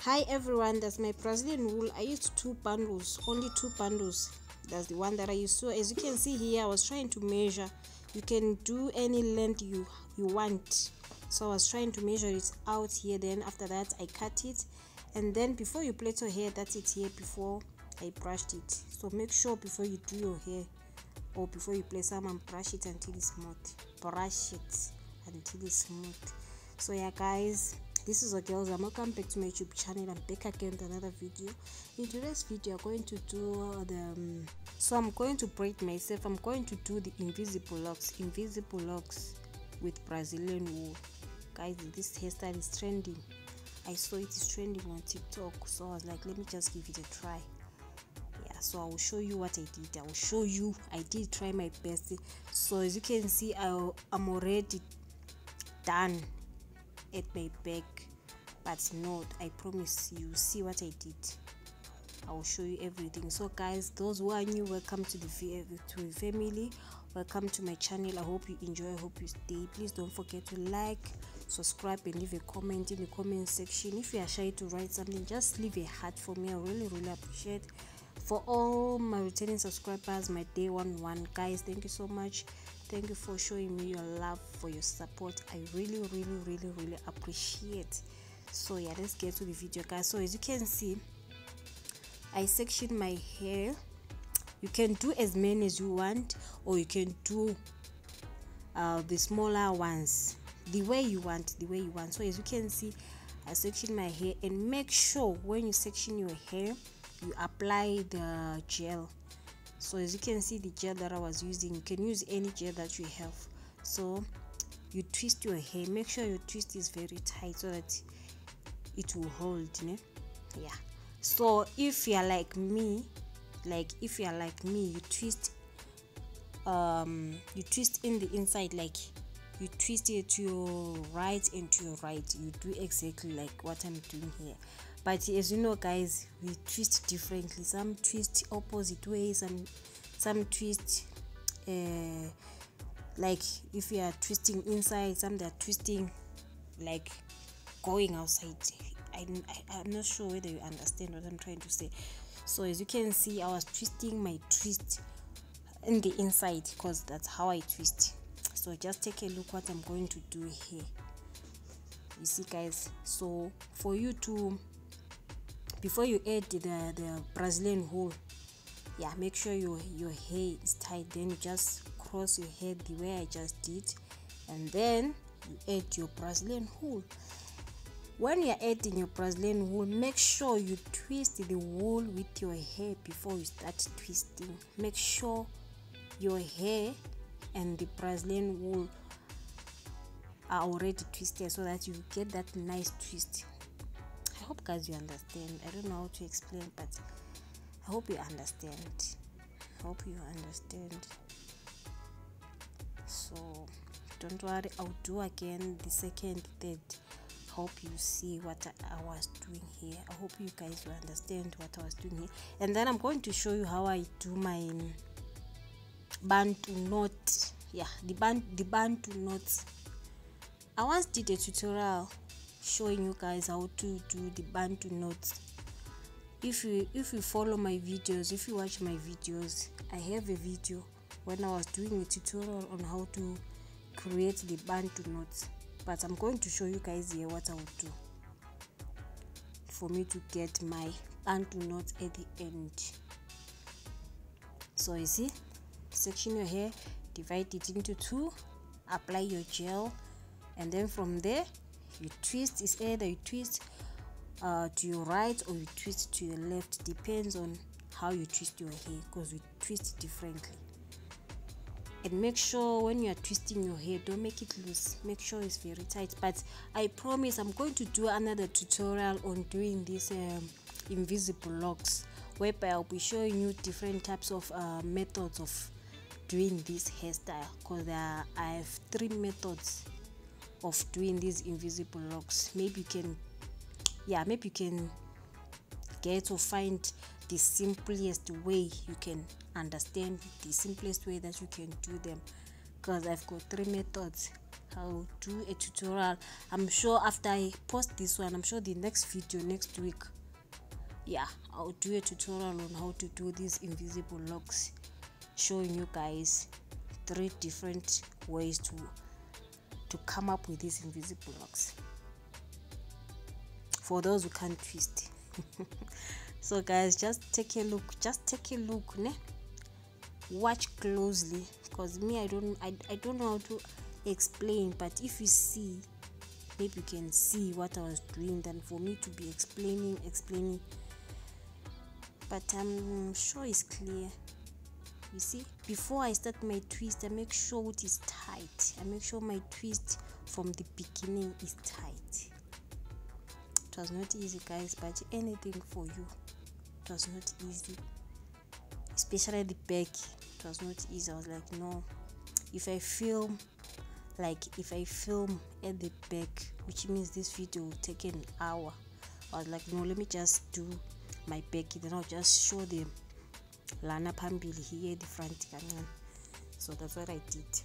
Hi everyone, that's my Brazilian wool. I used only two bundles. That's the one that I used. So as you can see here, I was trying to measure. You can do any length you want. So I was trying to measure it out here. Then after that I cut it, and then before you plait your hair, that's it here before I brushed it. So make sure before you do your hair or before you plait some, brush it until it's smooth. Brush it until it's smooth. So yeah guys, this is girls, and welcome back to my YouTube channel. I'm back again with another video. In today's video, I'm going to do I'm going to braid myself. I'm going to do the invisible locks with Brazilian wool. Guys, this hairstyle is trending. I saw it is trending on TikTok, so I was like, let me just give it a try. Yeah, so I will show you what I did. I did try my best. So as you can see, I'm already done at my back, but no, I promise you see what I did. I will show you everything. So guys, those who are new, welcome to the family, welcome to my channel. I hope you enjoy, I hope you stay. Please don't forget to like, subscribe, and leave a comment in the comment section. If you are shy to write something, just leave a heart for me. I really appreciate. For all my returning subscribers, my day one guys, thank you so much. Thank you for showing me your love, for your support. I really appreciate. So yeah, let's get to the video guys. So as you can see, I sectioned my hair. You can do as many as you want, or you can do the smaller ones the way you want. So as you can see, I sectioned my hair, and make sure when you section your hair, you apply the gel. So as you can see, the gel that I was using, you can use any gel that you have. So you twist your hair, make sure your twist is very tight so that it will hold, yeah. So if you are like me, you twist in the inside, like you twist it to your right and to your right. You do exactly like what I'm doing here. But as you know guys, we twist differently. Some twist opposite ways, some twist like if you are twisting inside, some that are twisting like going outside. I'm not sure whether you understand what I'm trying to say. So as you can see, I was twisting my twist in the inside because that's how I twist. So just take a look what I'm going to do here. You see guys, so for you to, before you add the Brazilian wool, yeah, make sure your hair is tight. Then you just cross your head the way I just did, and then you add your Brazilian wool. When you're adding your Brazilian wool, make sure you twist the wool with your hair before you start twisting. Make sure your hair and the Brazilian wool are already twisted so that you get that nice twist. I hope guys you understand. I don't know how to explain, but I hope you understand. So don't worry, I'll do again the second, third. Hope you see what I was doing here. I hope you guys will understand what I was doing here. And then I'm going to show you how I do my bantu knot. Yeah, the bantu knots. I once did a tutorial showing you guys how to do the bantu knots. If you follow my videos, if you watch my videos, I have a video when I was doing a tutorial on how to create the bantu knots. But I'm going to show you guys here what I will do for me to get my bantu knots at the end. So you see, section your hair, divide it into two, apply your gel, and then from there you twist. It's either you twist to your right or you twist to your left, depends on how you twist your hair, because we twist differently. And make sure when you are twisting your hair, don't make it loose, make sure it's very tight. But I promise I'm going to do another tutorial on doing this invisible locks, whereby I'll be showing you different types of methods of doing this hairstyle, because I have 3 methods of doing these invisible locks. Maybe you can get or find the simplest way you can understand, the simplest way that you can do them, because I've got 3 methods. I'll do a tutorial. I'm sure after I post this one, I'm sure the next video next week, yeah, I'll do a tutorial on how to do these invisible locks, showing you guys 3 different ways to come up with these invisible locks for those who can't twist. So guys, just take a look, ne? Watch closely, because me, I don't know how to explain, but if you see, maybe you can see what I was doing than for me to be explaining, but I'm sure it's clear. You see, before I start my twist, I make sure it is tight. I make sure my twist from the beginning is tight. It was not easy, guys, but anything for you, it was not easy, especially the back. It was not easy. I was like, no, if I film at the back, which means this video will take an hour, I was like, no, let me just do my back, then I'll just show them lana phambili here, the front. So that's what I did.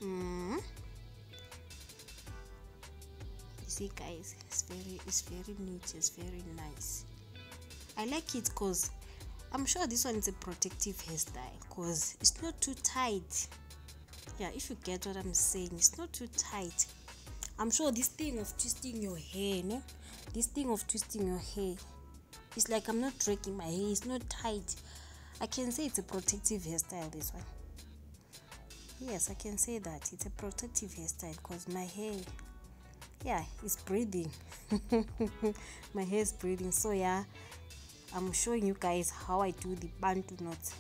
You see, guys, it's very neat, it's very nice. I like it because I'm sure this one is a protective hairstyle, because it's not too tight. Yeah, if you get what I'm saying, it's not too tight. I'm sure this thing of twisting your hair, no? This thing of twisting your hair, it's like I'm not dragging my hair, it's not tight. I can say it's a protective hairstyle, this one. Yes, I can say that it's a protective hairstyle, because my hair, yeah, is breathing. My hair is breathing. So yeah, I'm showing you guys how I do the bantu knots.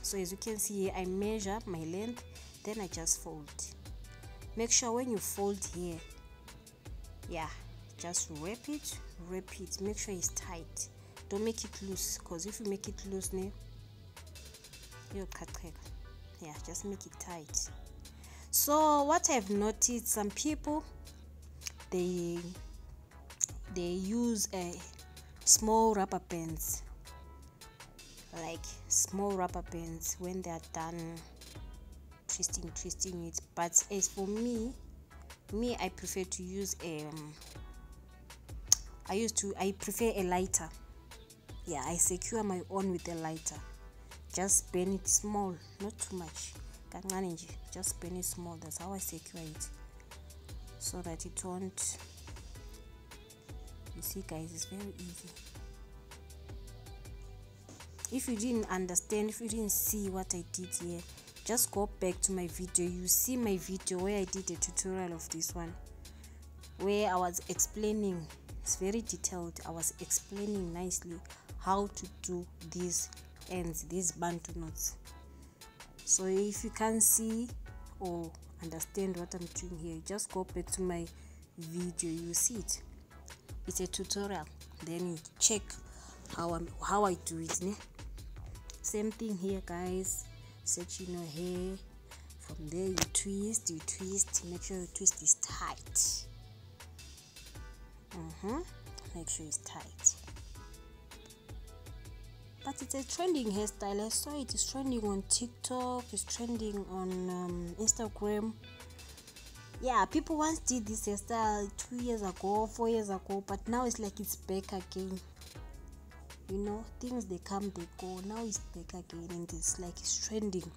So as you can see here, I measure my length, then I just fold. Make sure when you fold here, yeah, just wrap it, make sure it's tight. Don't make it loose, because if you make it loose, you'll cut. Yeah, just make it tight. So what I've noticed, some people, they use a small rubber bands, like small rubber bands, when they are done twisting it. But as for me, I prefer to use I prefer a lighter. Yeah, I secure my own with a lighter. Just bend it small, not too much. Just bend it small. That's how I secure it, so that it won't. You see, guys, it's very easy. If you didn't understand, if you didn't see what I did here, just go back to my video. You see my video where I did a tutorial of this one, where I was explaining. It's very detailed. I was explaining nicely how to do these ends, these bantu knots. So if you can't see or understand what I'm doing here, just go back to my video. You see it. It's a tutorial. Then you check how I do it. Ne? Same thing here, guys. Section your hair. From there you twist. Make sure your twist is tight. Make sure it's tight. But it's a trending hairstyle. I saw it is trending on TikTok. It's trending on Instagram. Yeah, people once did this hairstyle 2 years ago, 4 years ago, but now it's like it's back again. You know, things they come, they go. Now it's back again, and it's like it's trending.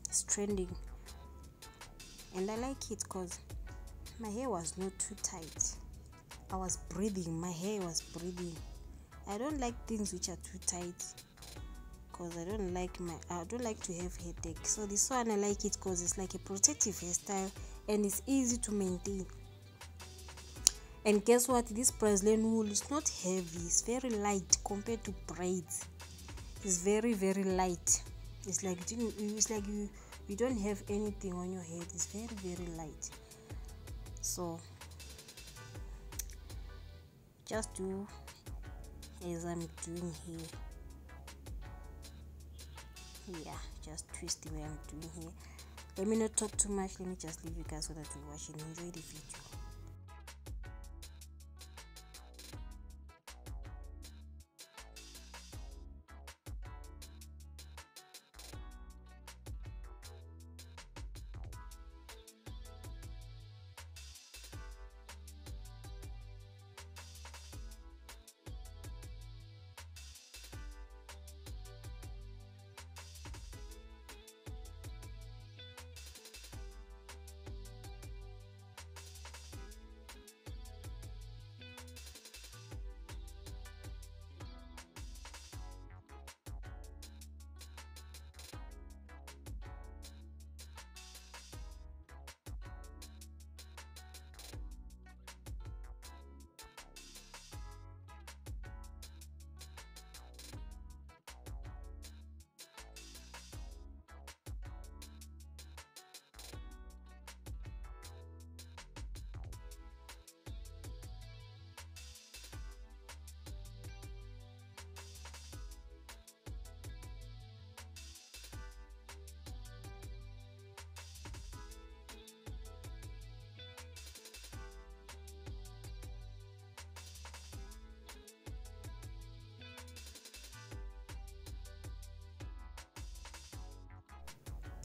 It's trending, and I like it because my hair was not too tight. I was breathing. My hair was breathing. I don't like things which are too tight, because I don't like to have headache. So this one I like it because it's like a protective hairstyle and it's easy to maintain. And guess what? This Brazilian wool is not heavy. It's very light compared to braids. It's very, very light. It's like you don't have anything on your head. It's very, very light. So just do as I'm doing here. Yeah, just twist the way I'm doing here. Let me not talk too much. Let me just leave you guys so that you watch and enjoy the video.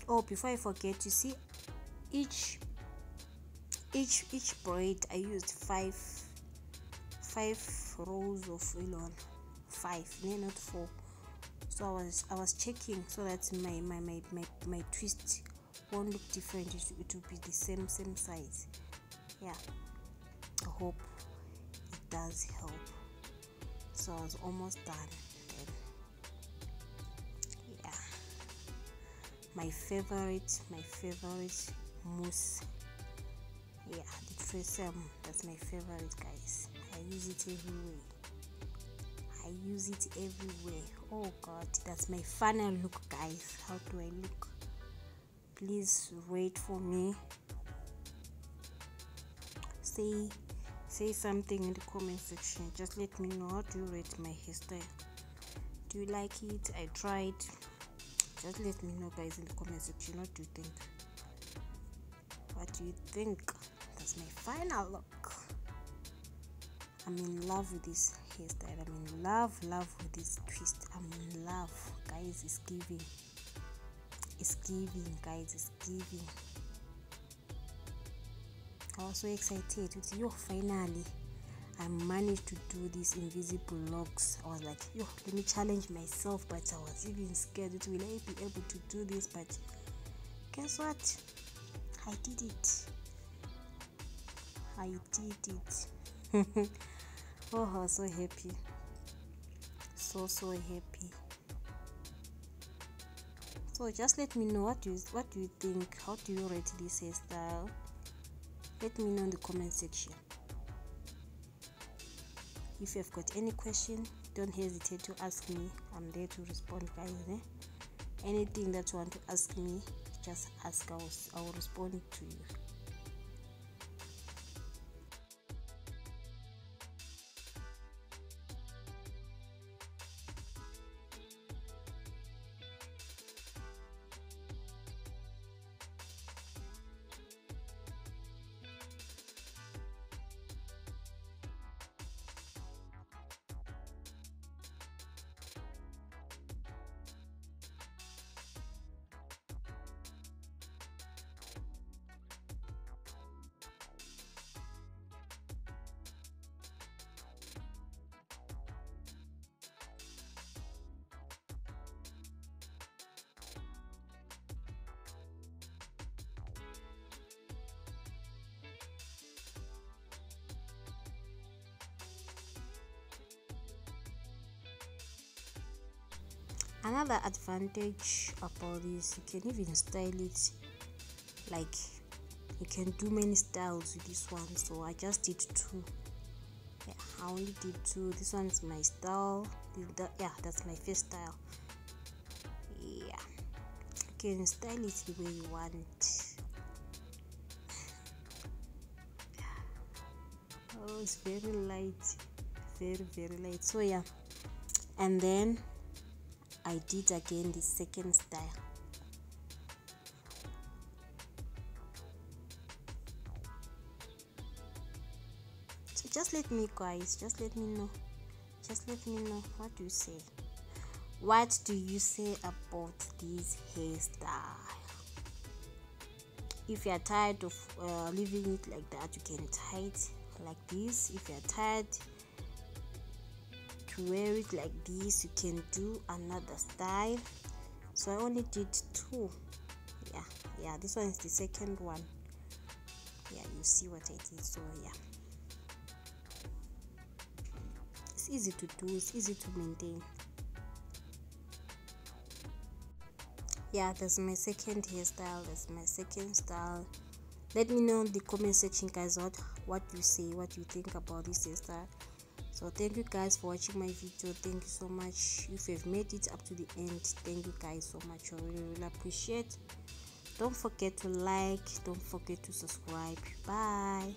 Oh, before I forget, you see, each braid I used five rows of ullon. 5, no, not 4. So I was checking so that my twist won't look different. It will be the same size. Yeah, I hope it does help. So I was almost done. Then, yeah, my favorite mousse. Yeah, the tresemme, that's my favorite, guys. I use it everywhere. Oh god, that's my final look, guys. How do I look? Please rate for me. Say something in the comment section. Just let me know, how do you rate my hairstyle? Do you like it? I tried. Just let me know, guys, in the comment section. What do you think? What do you think? That's my final look. I'm in love with this hairstyle. I'm in love with this twist. I'm in love, guys. It's giving, guys. It's giving. I was so excited with you. Finally, I managed to do this invisible locks. I was like, yo, let me challenge myself, but I was even scared. Will I be able to do this? But guess what? I did it. Oh, I was so happy. So happy. So just let me know, what do you think? How do you rate this hairstyle? Let me know in the comment section. If you've got any question, don't hesitate to ask me. I'm there to respond, guys. Anything that you want to ask me, just ask. I will respond to you. Another advantage about this, you can even style it, like you can do many styles with this one. So I just did 2. Yeah, I only did 2. This one's my style. That's my first style. Yeah, you can style it the way you want. Oh, it's very light, very light. So yeah, and then I did again the second style. So just let me, guys, just let me know what do you say. What do you say about this hairstyle? If you are tired of leaving it like that, you can tie it like this. If you are tired to wear it like this, you can do another style. So I only did 2. Yeah, this one is the second one. Yeah, you see what I did. So yeah, it's easy to do, it's easy to maintain. Yeah, that's my second hairstyle. That's my second style. Let me know in the comment section, guys, what you say, what you think about this hairstyle. So thank you guys for watching my video. Thank you so much. If you've made it up to the end, thank you guys so much. I really appreciate. Don't forget to like, don't forget to subscribe. Bye.